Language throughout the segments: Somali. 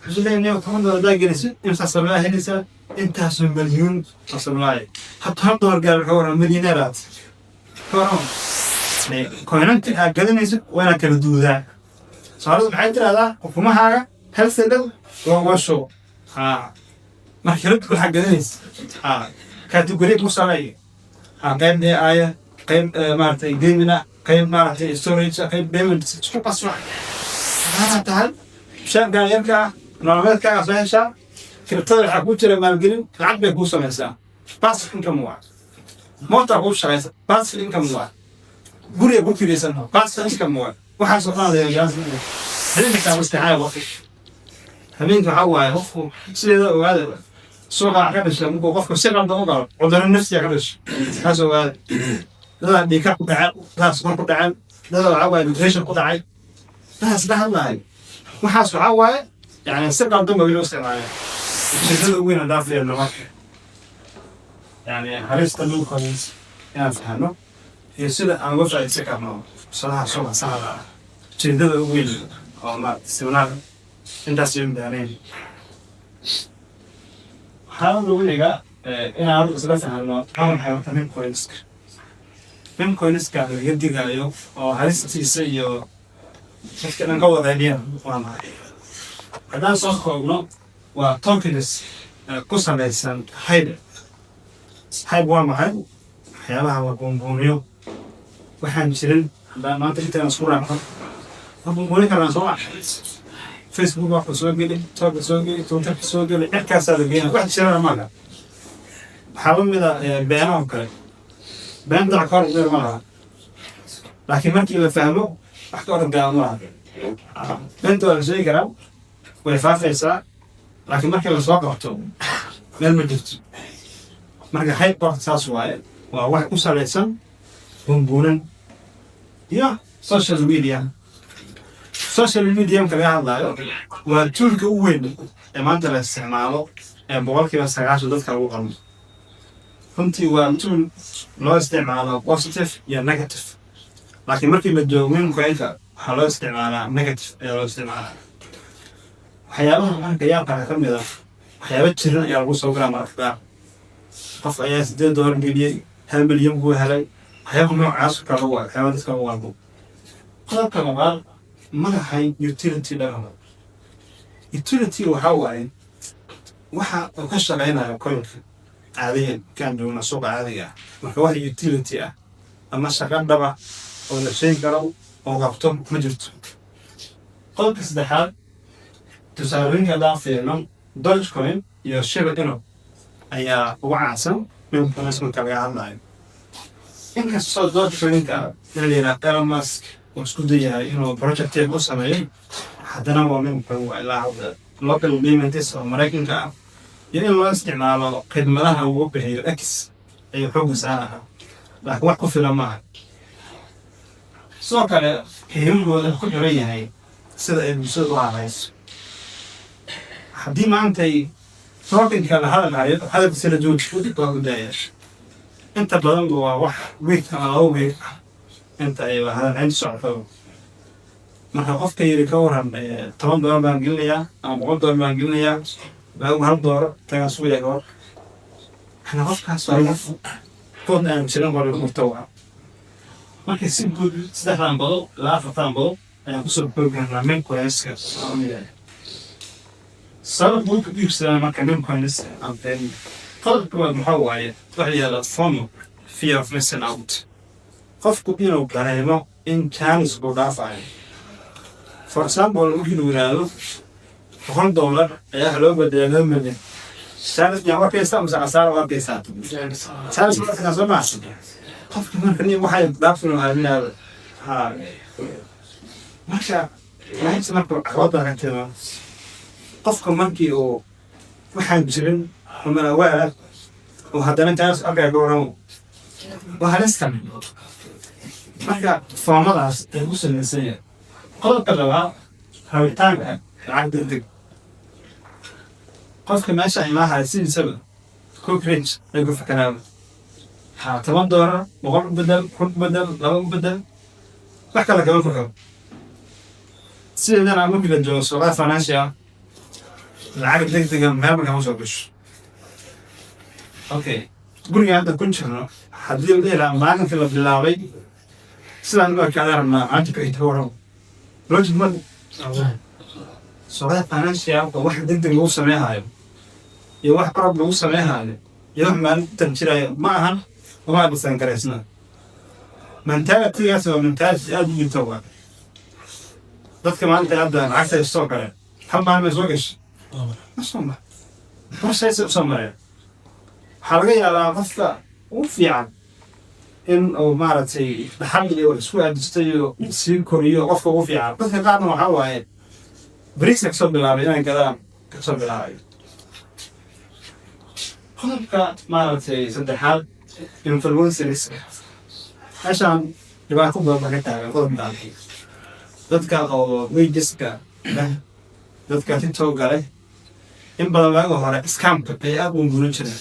حسين يوم كمان ده جلس يمسح الله هنسا أنت حسن مليون حسن الله حتى هم دور قال حوار مليونيرات حوارهم كوننت أقدر نسيت وأنا كردو ذا صاروا بعد هذا وكم حاجة هل سدل وهو شو ما كردت كل حاجة نيس كاتيجوري مصاري قيم دي آية قيم مارتي جيمنا قيم مارتي ستوريج قيم بيمنت شو بس واحد هذا تعال شاب قال يرجع نعمل كذا صحيح شاب كرتون حكوت لما الجرين العقد بيكون سمسا بس كم واحد ما تعرفش شغله بس كم واحد قولي أقول في لسانه بس كم واحد وحاسس هذا يا جاز هل أنت مستحيل وقت همين تعوّع هو سيدا وهذا صورة كذش لما وقف سير عند الله عذر النفس يا كذش هذا وهذا لا بيكاك بعد لا صور بعد لا عوّع بيش القطع لا سبحان الله وحاسس عوّع يعني سير عند الله بيلوس معاه شيء وين دافع النوع يعني حريص تلو خالص يعني فهمه يصير أنا وفا يتسكر معه صراحة صراحة شيء وين أو ما تسمعنا أنت سيم دارين حاول نقول لك أنا أعرف سلسلة هالنوع حاول حاول تمين كويس كان يدي قاليو أو حريص تيسيو بس كنا نقول ذلك وما هذا صح قولنا وتوكيدس قصة لسان هيدا هاي وما هاي حيالها وبونبونيو waxaan jirin maanta intaan isku raacno abunbuni karnaa soo Facebook wax soo geli tag soo geli Twitter soo geli cirkaas la geeyay wax jirana maaha waxa lamid ah beeno kale been dara kor u maaha laakiin markii la fahmo wax ka oran gaar maaha beento la soo garaa way faafaysaa laakiin markii la soo qabto meel ma jirto marka hyper saas waaye waa wax ku salaysan بونبونن يا سوشيال ميديا كذا هذا وتولك وين ما أنت الاستعماله بقولك بس عشان ضدك أو غلط فهمتي وتول لا استعماله بوزيتيف يا نيجاتيف لكن مركي متجاوبين كويسة حلا استعماله نيجاتيف يا استعماله حياة كيان قاعد كم ذا حياة تشرين يا ربو سوكرا أخبار قف أياس دور مليون هم مليون هو هلاي حياهم نوع عاصف كهو حيوانات كهو عبو قلب كمان ما هاي utility لهم utility وحاوين وحا وكشر هنا كل عاديا كان دون سوق عادية وحواه utility أما شغال دبا ولا شيء كرو أو قبطهم مجرد قلب كسدحال تساوين هذا في نوم دولج كوين يشبه إنه أي وعاسم من اسمه تبع الله inkastoo doorashooyinka la Elon Musk uu isku dayahay inuu project u sameeyo haddana waa mid muhiim ah ilaa hadda local payments oo Mareykanka ah iyo in loo isticmaalo khidmadaha uu bixiyo X ay xoog saaraha laakiin wax ku filan maaha soo kale qiimahooda ku xiran yahay sida ay bulshada u habayso haddii maantay tokenka la hadlayo hadalka sida joogto u daayay أنت بدل واحد ويك أو ويك أنت أيوة هذا عندي سؤال ما هقف كي يركورهم طبعا دور بانجليا أو بقول دور بانجليا بقول هل دور تجاسوي يكور أنا هقف كسؤال كون مثلاً قالوا المحتوى ما كسب استخدام بلو لا استخدام بلو يعني بصير برنامج كويس صار ممكن يصير ما كان كويس أم تاني قلب المحاولة وهي الفهم fear of missing out قفكوا بينه وكلامه إن كان سبورة فاعل for example ممكن يقولوا $100 يا هلو بدي أنا مني سالس جوا بيسا مسافر ولا بيسا سالس ما كنا زمان قفكوا من فني واحد دافنوا هذا ما شاء ما يسمع قرابة كتير قفكوا منكي أو واحد بسرين ومن الأول وهذا من تاس أبي أقوله وهذا استمر مرجع فاملاس تبص الإنسان قلت كذا هاي تانع عند ذيك قف كماشي ما هالسين سبب كوكرينج يقول في كلام ها تمام دورة مغرب بدل كل بدل لو بدل بحكي لك أقول لكم سيدنا أنا ممكن الجوز ولا فناشيا العقد دقدقة مهمة كمان صوبش. أوكي. قولي هذا كنت شنو؟ حديو ليه لا ما كان في البلاوي. سلام بقى كذا ما عندك أي تورم. رجل من. سؤال فاينانشيال واحد دقدقة يوصل لها هاي. يواحد قرب يوصل لها هاي. يوم ما تمشي معها وما بيصير كريسنا. منتاليتي يا سو منتاليتي أدي يتوه. dadka maanta hadda lacagta ay soo galeen hal maalin soo gashay ma soo ma process u soo maray waxaa laga yaabaa qofka ugu fiican in uu maaragtay dhaxal iyo isku aadistayo sii koriyo qofka ugu fiican dadka qaarna waxaa waaye bariiska kasoo bilaabay inay gadaan kasoo bilaabay qodobka maaragtay saddexaad influencers meeshaan dhibaato badan ka taagan qodobkaan dadka oo wajiska dadka TikTok galay in badan laga hore scamka ay aad u guuran jireen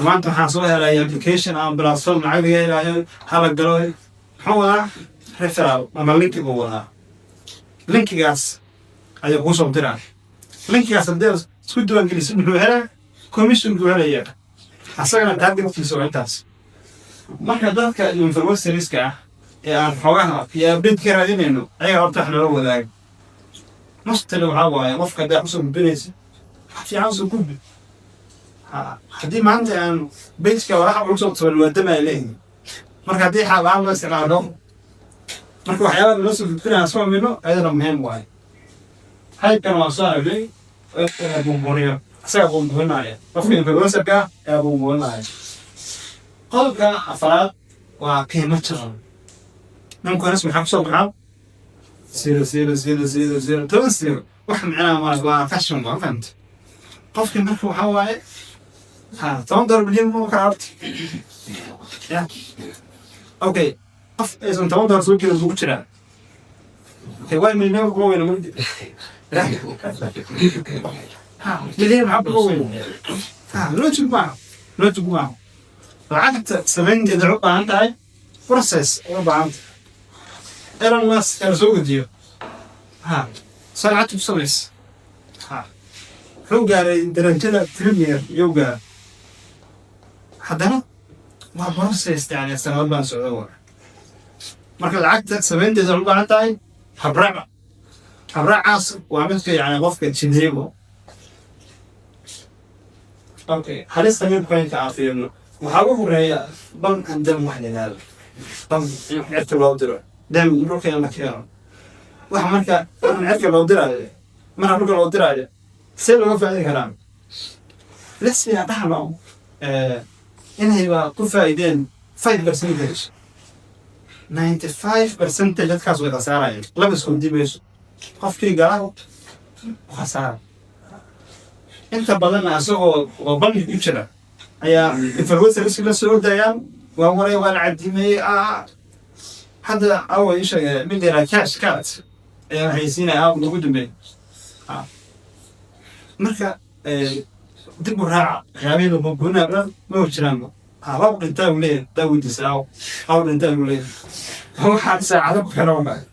maanta waxaan soo helay application aan platform lacag laga helayo hala galo xawaa referral ama link ugu wada linkigaas ayaa ku soo diraa linkigaas hadii isku duwan geliso inuu helo commission uu helayo asagana target fiiso intaas marka dadka influencerska aan xogaha iyo update ka raadinayno ayaga horta wax loo wadaag mustaqbal waxa waaye qofka daa cusub binaysa fi cusub gudbi haddii maanta aan basic waxa cusub soo wadama leeyahay marka haddii xabaan la isticmaalo marka waxyaalaha loo soo gudbinaa soo mino ayadana muhiim waaye hay kan waa soo aragay oo bomboriyo asaga bombonaya qofka influencerka ee bombonaya qodobka afraad waa qiimaha نمكن اسمه حمصة بعض زيرو توصل واحد معنا ما فاشن ما فهمت قف كم مركب حواي ها تنظر باليوم مو كعرت يا اوكي قف اذا تنظر سوق كذا سوق شراء هواي من النوم قوي انا مدي ها باليوم عب قوي ها لو تشوف معه وعدت سمين يدعو انت هاي بروسيس ربع إيران ماس كرزوق ديو ها صنعت بسويس ها هو قال درجة بريمير يوجا حدنا ما بروسيس يعني سنوات ما سعودوا مركز العقد 70 دولار عندي حبرع عاص وعملت يعني غفك تشينيبو اوكي حريص تمام كوين تعرفين وحاول هي ضمن عندهم واحد هذا ضمن عرفت الوضع دائما نروح في المكان واحد مركا نعرف الوضع ما نعرف الوضع سير ما في هذا الكلام لسه يعطيها إن هي كل فائدين 5% 95% اللي تكاسو خسارة لبس كنت بيش قف كي قراه خسارة أنت بدلنا أسوق وبني يبشر أيا الفلوس اللي سكلا سعود ديان وأموري والعديمي هذا أول شيء من دينا كاش كات أيا حيسينا أو نقود بين مركا دب راعة غامين ومبونا ما هو كلامه هذا أنت وليه داود يساو أو أنت وليه هو حد ساعة بكرة ما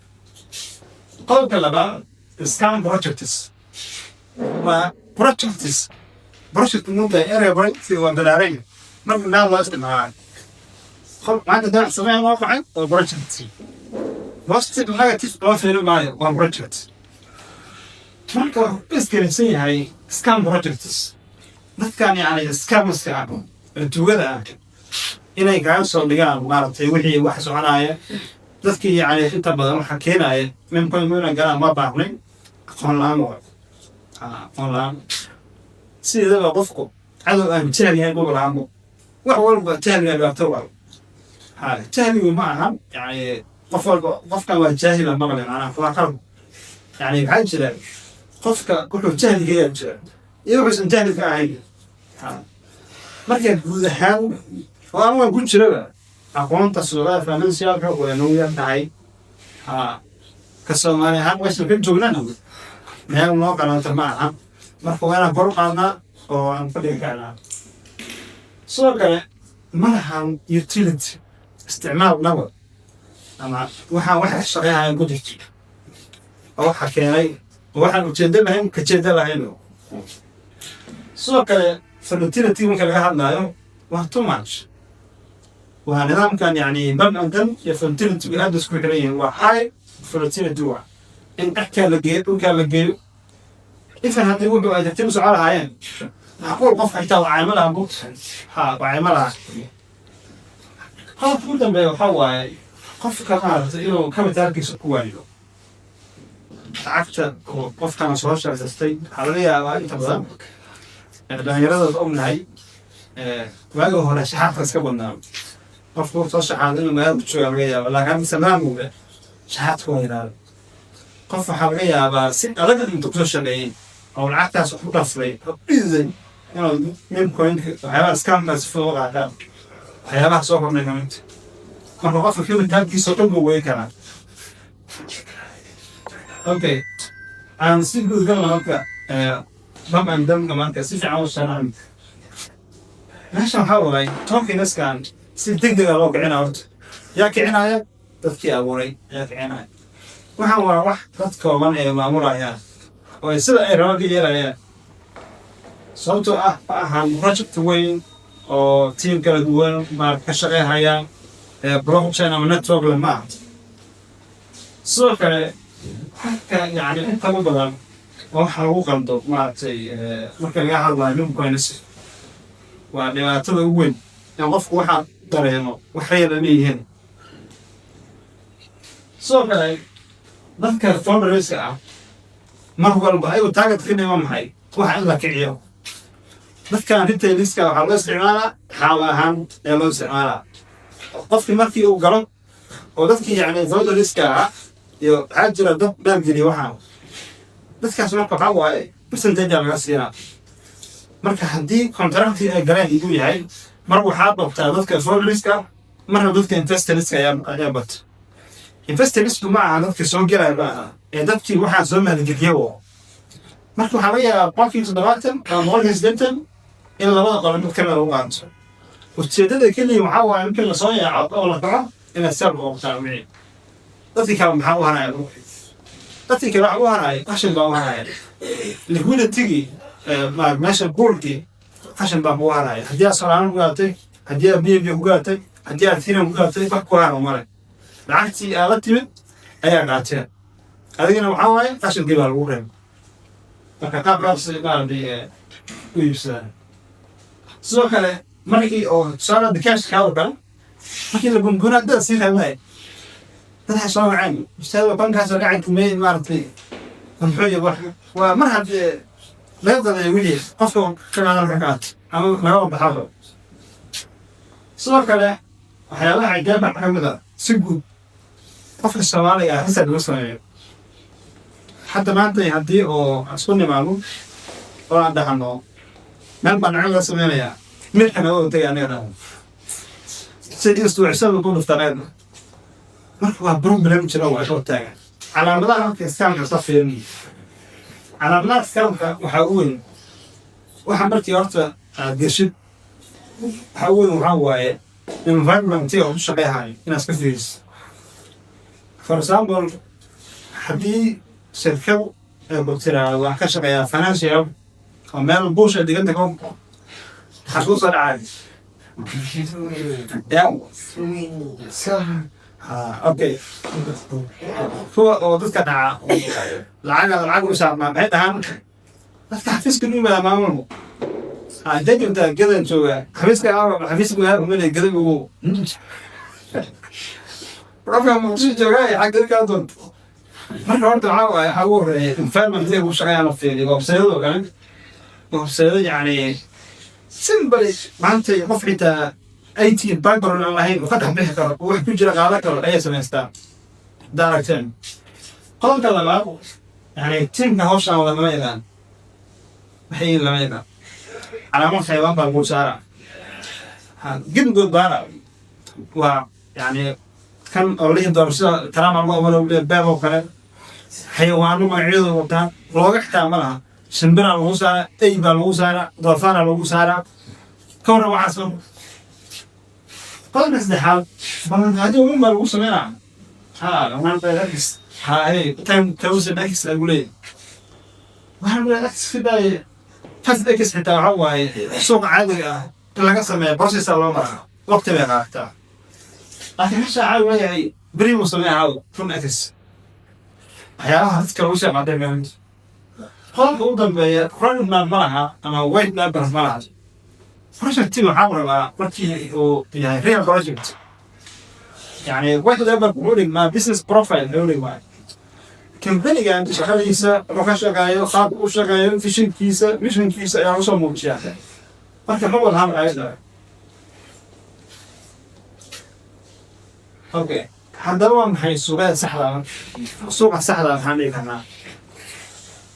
قال كلام سكان بروجكتس وبروجكتس بروجكت ممتع أنا بريت في وندلارين ما نام واستماع خل ما عندنا ده سماع واقعي بروجكتس بس تبغى تسمع فيلم معي وبروجكت مركب بس كنسي هاي سكان بروجكتس ده كان يعني سكان مستعب التوجه inay gacan soo dhigaan maaragtay wixii wax soconaya dadkii yani inta badan waxa keenaya min galaan ma baaqnin aqoon la'aan sidaba qofku cadow aan jahli yahay ugu laamo wax walba jahli laga tawa jahligu ma aha yani qofkan waa jaahil ma qalan ana faqar yani waxaan jira qofka wuxuu jahliga yahay iyo wuxuu jahliga ahay marka guud ahaan وأنا أقول شربة أقوم تصوير فنانسيال كوي نويا تاعي كسرنا هم وش نقول جولنا ما هو ما كان تمام مرفوع أنا برو أنا أو أنا بدي كنا صور كنا ما هم utility استعمال نوع أما واحد شغال قدرتي أو حكيناي واحد وجدنا هم كجدنا هنا sidoo kale fertility marka laga hadlayo waa too much waa nidaamkan yani babcankan iyo fertility aad isku xiran yihiin waa high fertility waa in dhexkaa la geeyo dhulkaa la geeyo ifan haddii wuxuu ay tartiib socon lahaayeen macquul qofka xitaa waa cayma laha bug waa cayma laha qofka ugu dambeeya waxaa waaye qofka maaragtay inuu kabitaalkiisa ku waayo lacagta oo qofkana soo shaqaystay waxaa laga yaabaa inta badan dhalinyarada ognahay waagi hore shaxaadka iska badnaa qofku soo shaxaada inuu magaalada ku jooga laga yaaba laakiin hadda samaanmuube shaxaadka waa yidhaahda qof waxaa laga yaabaa si adag intuu kusoo shaqeeyey oo lacagtaas wax ku dhafray oo dhiiday inuu mimcoinka waxyaabaha scambaas foo qaataan waxyaabaha soo kordhay kaminta marka qofka kabitaalkiisa oo dhan buu weyn karaa okay aan si guud galna marka babcan damka maanta si fiican u sharxan meeshan waxaa waaye tokeniskan si degdega loo kicinaa horta yaa kicinaya dadkii abuuray yaa kicinaya waxaan waa wax dad kooban ee maamulayaan oo sida ay rabaan ka yeelayaan sababtoo ah ma ahan project weyn oo tiim kala duwan maarad ka shaqeynayaan blockchain ama network le ma aha sidoo kale halka yani inta u badan oo waxa lagu qaldo maaragtay marka laga hadlayo mimcoins waa dhibaatada ugu weyn in qofku waxaa dareemo waxay leeyihiin sidoo kale dadka founderska ah mar walba ayagu target ka dhima maxay waxa in la kiciyo dadkan retailiska waxaa loo isticmaalaa xaal ahaan ee loo isticmaalaa qofkii markii uu galo oo dadkii yani founderska ah iyo waxaa jira dad maalgeliya waxaa dadkaas marka waxaa waaye percentage laga siinaa marka haddii contractii ay galeen iduu yahay mar waxaa qabtaa dadka founderska marna dadka investorska ayaa bata investorsku ma aha dadka soo gelaya ma aha ee dadkii waxaa soo maalgeliya marka waxaa laga yaabaa boqolkii 70 ama boqolkii 80 in labada qolo mid kamida u qaanto ujeedada keliya waxaa waaye markii lasoo yaaco oo la kaco inaad sar u qabtaa wixii dadkii kale maxaa u hanaya dadkii kale waxa u hanaya qashin baa u hanaya liquidity meesha buulkii qashin baa u hanaya haddii aad Solana ku gaatay haddii aad BNB ku gaatay haddii aad Ethereum ku gaatay wax ku hana male lacagtii aad la timid ayaa qaateen adigana waxaa waaye qashinkii baa lagu reebay marka qaabkaas maaragtay u iibsadaan sidoo kale markii oo Solana cash kaa kale markii la gungunaa dad sii reebay dadka soo wacaan ustaad bankaas oo gacan kumay maaragtay muxuu yahay waa mar haddii laga qadayo wili qofka kanaan ka qaat ama laga baxo sidoo kale waxyaabaha ajaaban ka mid ah si guud qofka Soomaaliga ah xisad loo sameeyo hadda maanta haddii oo isku nimaano oo aan dhahno meel baan laga sameeyaa midna oo tagay aniga sidii istuucsan ku dhuftaan marka waa problem jira waa soo taagan calaamadaha halka iskaanka soo fiirin calaamadaha iskaanka waxa uu weyn waxa markii horta gashid waxa uu weyn waxa waaye environment oo shaqeeyahay inaad ka fiiriso for example haddii shirkad bacteria wax ka shaqeeya financial oo meel bulsha diganta ko xasuus dhacay okay kuwa oo dadka dhaca lacag u saarnaa maxay dhahaan dadka xafiiska u yimaada maamulku dajinta gadan jooga xafiiska meel gadan ugu program muxuu jooga xagga ka doonto marka horta waxaa waaye waxaa ugu horeeya environment uu shaqeeyaan la fiiriyo website-yada kale website-yada yani simple maanta qof xitaa IT background aan lahayn oo ka dhaxbixi karo oo wax ku jira qaada karo ayaa samaystaa direction qolka labaad yani teamka hawshan wada ma yaqaan maxay lama yaqaan calaamad xayawaan baa lagu saara gidgood baana waa yani kan oo lihi doorashada taraama loo wada beebo kale xayawaano magacyadooda wataan looga xitaa ma laha shimbira lagu saara ay baa lagu saara doofaana lagu saara kowra waxaas قلنا استحال بل هذه هم اللي وصلنا ما نبغى هاي تايم توزن اكس اقول ايه ما نبغى اكس في حسب إكس حتى هو سوق عادي لقى سماه بروسيس الله مرة وقت ما قاعدة لكن مش عاوي يعني بريمو سماه عاوي from إكس أحيانا هتذكر وش ما دام خلق أوضن بيا كل ما معها أنا وين ما بس معها بروجكت تيم عامل مع بروجكت يعني ريال بروجكت يعني واحد يبغى يقول ما بيزنس بروفايل يقول ما كمباني يعني شغال يسا روح شغال خاب وشغال في شيء كيسة مش من كيسة يعني وصل موجود marka ma wada hamay okay haddaba waa maxay suuqyada saxda ah suuqa saxda ah waxaan dhihi karnaa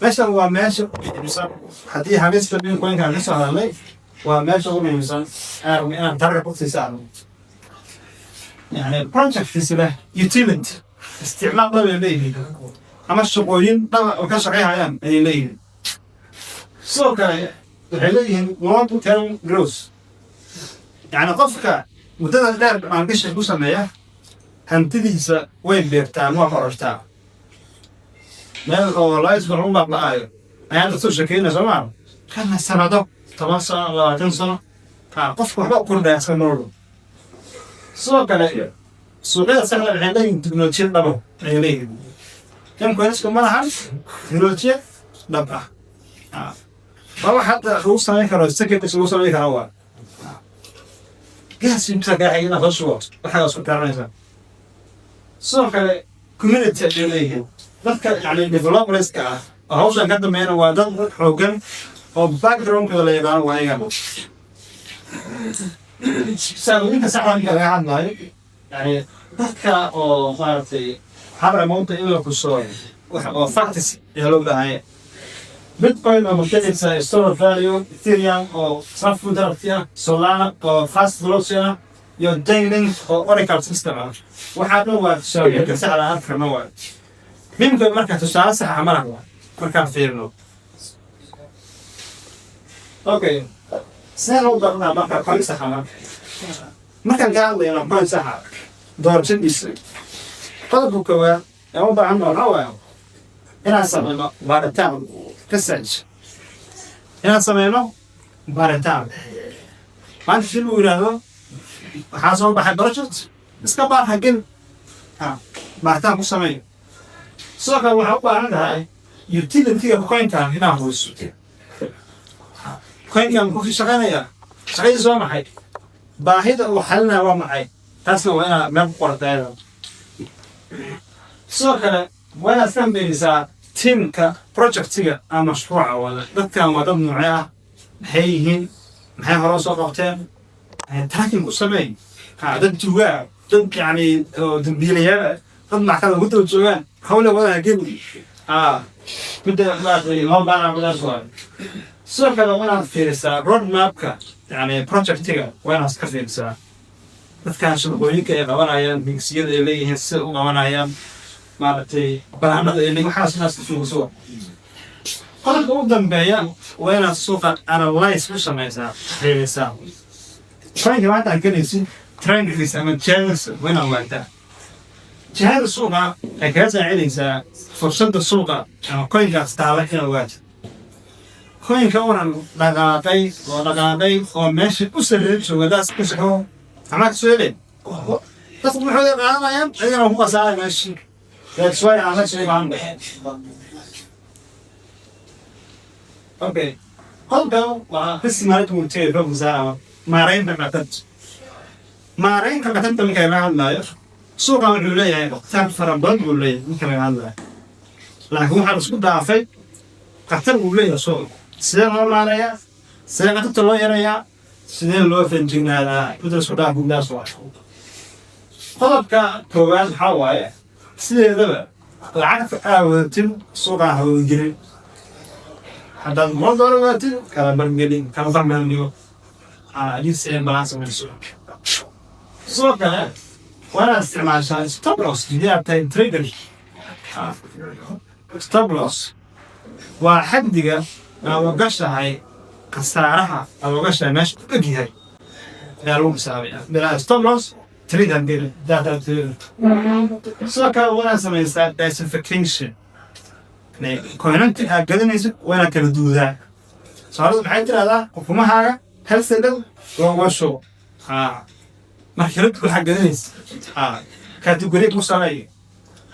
meeshan waa meesha haddii habista bitcoin-ka ka soo hadalnay waa meesha ugu muhiimsan inaan target u siisano yani project leh utility isticmaal daba leeyihiin ama shaqooyin daba oo ka shaqeynayaan ayay leeyihiin sidoo kale waxay leeyihiin long term growth yani qofka muddada dheer maalgashi ku sameeya hantidiisa way beertaa ma korortaa meel oo la isbar u maqlaayo ayaan soo sheekeynaa Soomaal kana sanado 10 sano 20 sano qofku waxba ku kordhaysan nolol sidoo kale suuqyada saxda waxay leeyihiin teknolojiyad dhabo ay leeyihiin kan qoyska ma lahan teknolojiyad dhab ah والله حتى خلصنا نكره السكت خلصنا نكره هو قاس يمسك عينا غشوة وحاجة صوت عريضة صار كوميونيتي اللي ذكر يعني ديفلوبرز كا هو شان قدم هنا وادم حوجن أو باك جراوند كذا اللي يبان وهاي سألوني كساعة كذا عن يعني ذكر أو صارتي حبر مونت إلا كسر وفاكتس يلوب هاي Bitcoin oo markaysa store value Ethereum oo software daraftiya Solana oo fast blockchain iyo Chainlink oo Oracle system waxa dhan waa shaqada saxda ah farma waa minka marka tusaale sax ah marka fiirno okay sano darna marka qoys sax ah marka gaadayna qoys sax ah doorashadiisa qodobka koowaad ee u baahan waa inaan sameeyno baaritaan research inaan sameeyno baaritaan maanta si loo yiraahdo waxaa soo baxay project iska baar hagin baaritaan ku sameeyo sidoo kale waxaa u baahan tahay utility-ga coin-kan inaan hubiso coin-kan ku shaqeynaya shaqadiisa waa maxay baahida uu xalinaya waa maxay taasna waa inaad meel ku qortayda sidoo kale waa inaad fahmaysaa teamka projectiga ama mashruuca wada dadkan waa dad noocee ah maxay yihiin maxay hore soo qabteen tracking ku sameey dad joogaa dad yani dambiilayaal dad maxkamad ugu daba joogaan hawle wada geli midda maaragtay loo baahnaa midaas waa sidoo kale waa inaad fiirisaa road mapka yani projectiga waa inaad ka fiirisaa dadkan shaqooyinka ay qabanayaan migsiyada ay leeyihiin sida u qabanayaan maaragtay banaanada ee waxaas naas suuqa soo qodobka ugu dambeeya waa inaad suuqa analyze ku samaysaa fiirisaa coinka maanta aad gelaysid trendkiisa ama jahada waa inaad ogaataa jahada suuqa ay kaga saacidaysaa fursadda suuqa ama coinkaas taala inaad ogaato coinka unan dhaqaaqay oo meesha u sarreeya joogadaas ku saxo ama ka soo helay dadku maxay qaadanayaan ayagana ku qasaaray meesha That's why I'm actually on okay. Halkan waa qismad muujinaya roobsa maareynta qatad. Maareynta qatad markay la hadlayo suuqa wuxuu leeyahay waqti fara badan uu leeyahay markay la hadlayo. Laakiin waxa isku dhaafay qatad uu leeyahay suuq. Sidee loo maareeyaa? Sidee qatadta loo yareeyaa? Sidee loo fahmjinaadaa? Wada isku dhaaf gudaas waa. Qodobka koowaad waxa waaye sideedaba lacagta aawatin suuqa hawlgelin haddaad ma doonatin kala bargelin kala barmelniyo adiiseen balance mayso sidoo kale waa isticmaashaa stop loss diyaar tahay trader stop loss waa xaddiga ama gashahay khasaaraha ama gashahay meesha ku egyahay ayaa lagu xisaabiyaa bilaa stop loss تريد عندي داتا سواء كان ولا سمي سات diversification يعني كونت أقدر نيسك وأنا كردو ذا صاروا بحيث هذا وفما حاجة هل سلم وشو ما كرت كل حاجة نيس كاتيجوري مصاري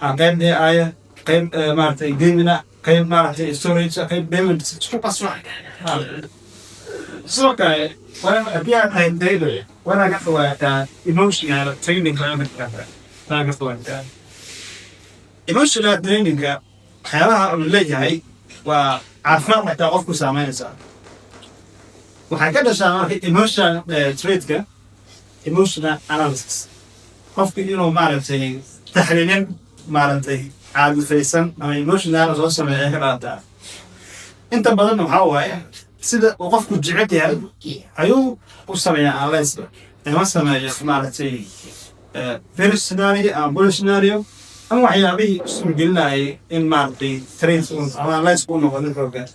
قيم دي آية قيم مارتي جيمنا قيم مارتي ستوريج قيم بيمنت شو بسوا سو كاي وانا أبيع قيم ديلو وانا قصوا تا emotional training كلام كذا أنا قصوا تا emotional training حياة اللي جاي وعارفنا متى أفكو سامين سام وحكذا سام emotional trait كا emotional analysis قف إنه معرفتي تحليلين معرفتي عاد فيسن أما emotional analysis أصلا من إخراجها أنت بدل محاوي سيدا وقف كجعتها أيو وسمعنا على اسمه يعني مثلا معرفتي first scenario أو scenario أما حيابي سمجلنا إن معرفتي traits أما لا يكون مغني فوقه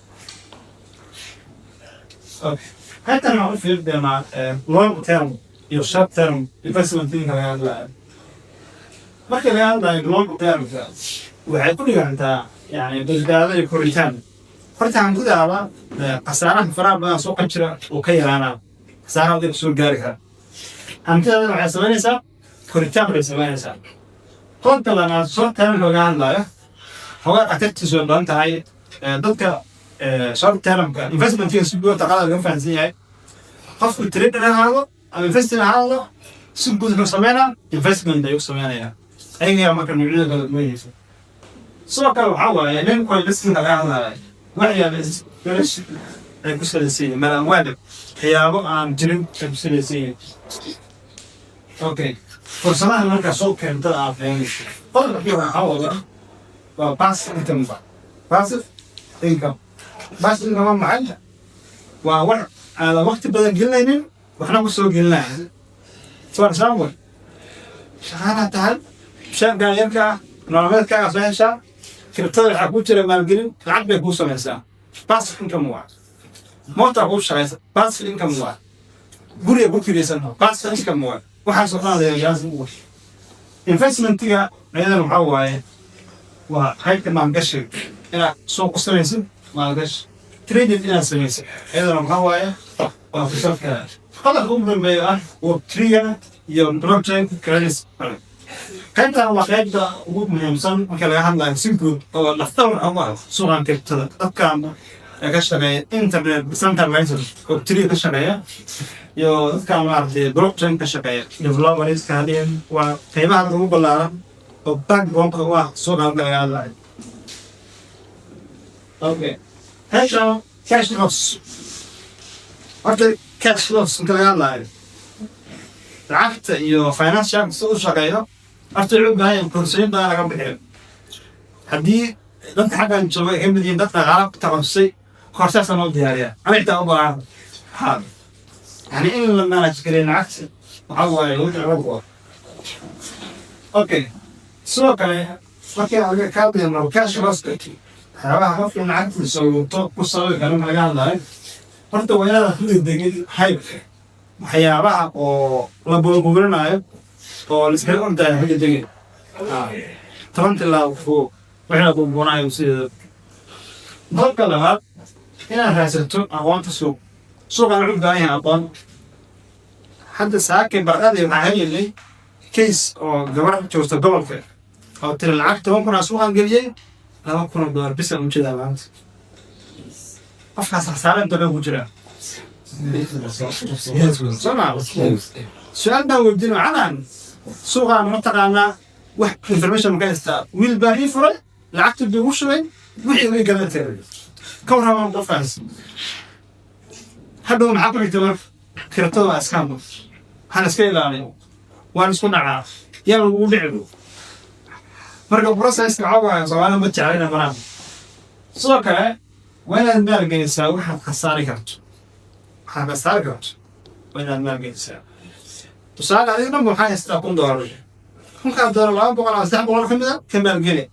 حتى نعرف في مع long term أو short term investment كمان لا ما كان لا long term وحيكون يعني بالجدال يكون ريتان فرتان كذا على قصارة فرابة سوق كشرة وكيرانا قصارة ودي بسوق جارها أنت لو حسبنا سا كريتان بسمعنا سا كنت لنا short term لو قال لا هو أتت سوق أنت هاي ضدك short term investment في السوق تقال لهم فانسية قف التريد أنا هذا أم invest أنا هذا سوق لو سمعنا investment ده يسمعنا يا أي ما كان يعلق الميز سوق لو حوا يعني من كل بس هذا هذا وعي بس كسلسية ما الأموال هي عن جريم كسلسية أوكي فرصنا هناك سوق كم تلعب يعني طلع فيها حوا وباس إنكم باسف إنكم بس إنكم معنا ووع على وقت بدل قلنا وإحنا وصل قلنا صار سامر شهادة تعال شاب قال يرجع نعمل كذا صحيح شاب كرتون حكوت لما القلم العقل يكوس مسا بس إنكم واحد ما تعرفوش شيء بس إنكم واحد قولي أقول في لسانه بس إنكم واحد وحاسب هذا يجازم واحد investment تيجا غير المحاوية وهاي كمان قشر أنا سوق سميسم ما قش تريد إلى سميسم غير المحاوية وفي شركة هذا هو من المياه وتريا يوم بلوكتشين كريس كانت الله خير وجود من إنسان وكلا يحمل سيمبل أو نختار أول صورة كتير أكمل كشرية إنترنت بسنتر ميسر وتري كشرية يو كان عارف بلوكتشين كشرية ديفلوبرز كهدين وكيف هذا هو بالله وباك بومب هو صورة كلا الله أوكي هذا كاش لوس أكيد كاش لوس كلا الله عرفت يو فاينانشال سوق شقيقة أرتعب بهاي الكورسين ده أنا قبل كده هدي ده حاجة نشوفها هم دي ده غرق تفاصيل كورسات أنا ودي عليها أنا أتابع هذا يعني إن لما نشكرين عكس هو يقول أوكي سو كان فكر كابل إنه كاش راسك هذا في العكس سو توك وصل كلام هذا لا أنت وياه دقيقة هاي حياة أو لبولنا oo la iska qontaa xilli degay tobantii laafo waxay buubuunay sida dalka labaad inaad haysato aqoonta suuqa u baahan yahay aqoon hadda saakin baradii waxaa helay case oo gabar joogta gobolka oo tiri lacag 10 kun suuqan geliyay $2,000 bis u jeedaa maanta afkaas xasaaran dad ugu jira سؤال ده ودينه عنان سوغا متقانا واحد انفورميشن مقايستا ويل باهي فرق العقد بيوشوين وحي وي قدرتين كونها ما مضفاس هذا معاكم يتوقف كرتوا اسكامو هانا سكيلاني وانا سكون عاف يلا ودعوا مرقا بروسيس عاوا سوالا ما جعلنا مرام سوكا وين المال قيسا واحد خساري كرت واحد خساري كرت وين المال قيسا وصار علينا محايس تكون دور هم كان دور الله بقول أصدق بقول كم كمل جري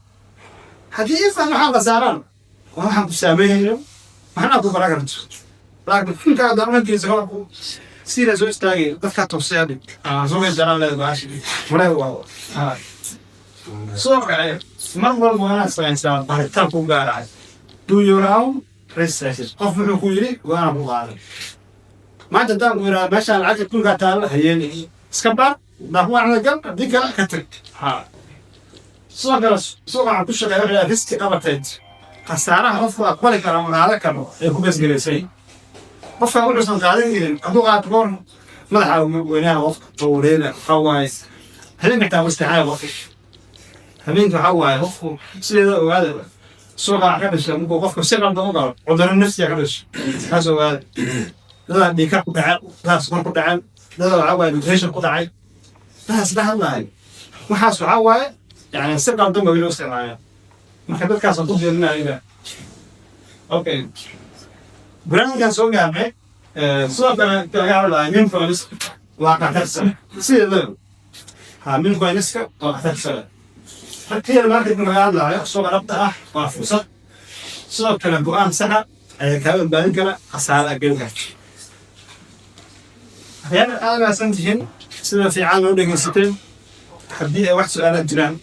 حديث عن حاجة زاران وهم بسامين وإحنا أبو براكرت لكن هم كان دور من كيس هو سيرة زوج تاجي دفعت توصية زوج زاران لا باش ولا هو صور عليه مرة المهندس إنسان بعد تابو قارع do your own ريسيرش قف من كويري وأنا بقارن ما أنت دام ويرا ماشي على العكس كل قتال هيني سكبر ده هو على جنب ديك لا كتر ها سوق عم كل شيء غير ريسك قبضت خسارة رفع أقبل كلام على كلام يكون بس جلسي رفع أقول بس قاعدين أبو قاعد تقول ما له وينها وقت طويل خوايس هل أنت مستعان وقت هل حواي وقت سيدا وهذا سوق عقدش لما وقف سيدا ضمور عذر النفس يقدش هذا هو لا بيكح قطع لا سكون قطع لا عواي ليش قطع لا سبحان الله وحاسب عواي يعني سيدا ضمور بيلوس معايا ما كبرت كاس الطب لنا إذا أوكي بران كان سوق عمي سوق أنا كأعمل من فلوس واقع ترسل سيدا من كويسك واقع ترسل حتى الماركت من هذا لا سوق ربطه وفرصة سوق كلام بقام سنة كلام بعدين كلا خسارة أقل يعني أنا سنتين سنة في عام ودقيقة ستين حبيت واحد سؤال الجيران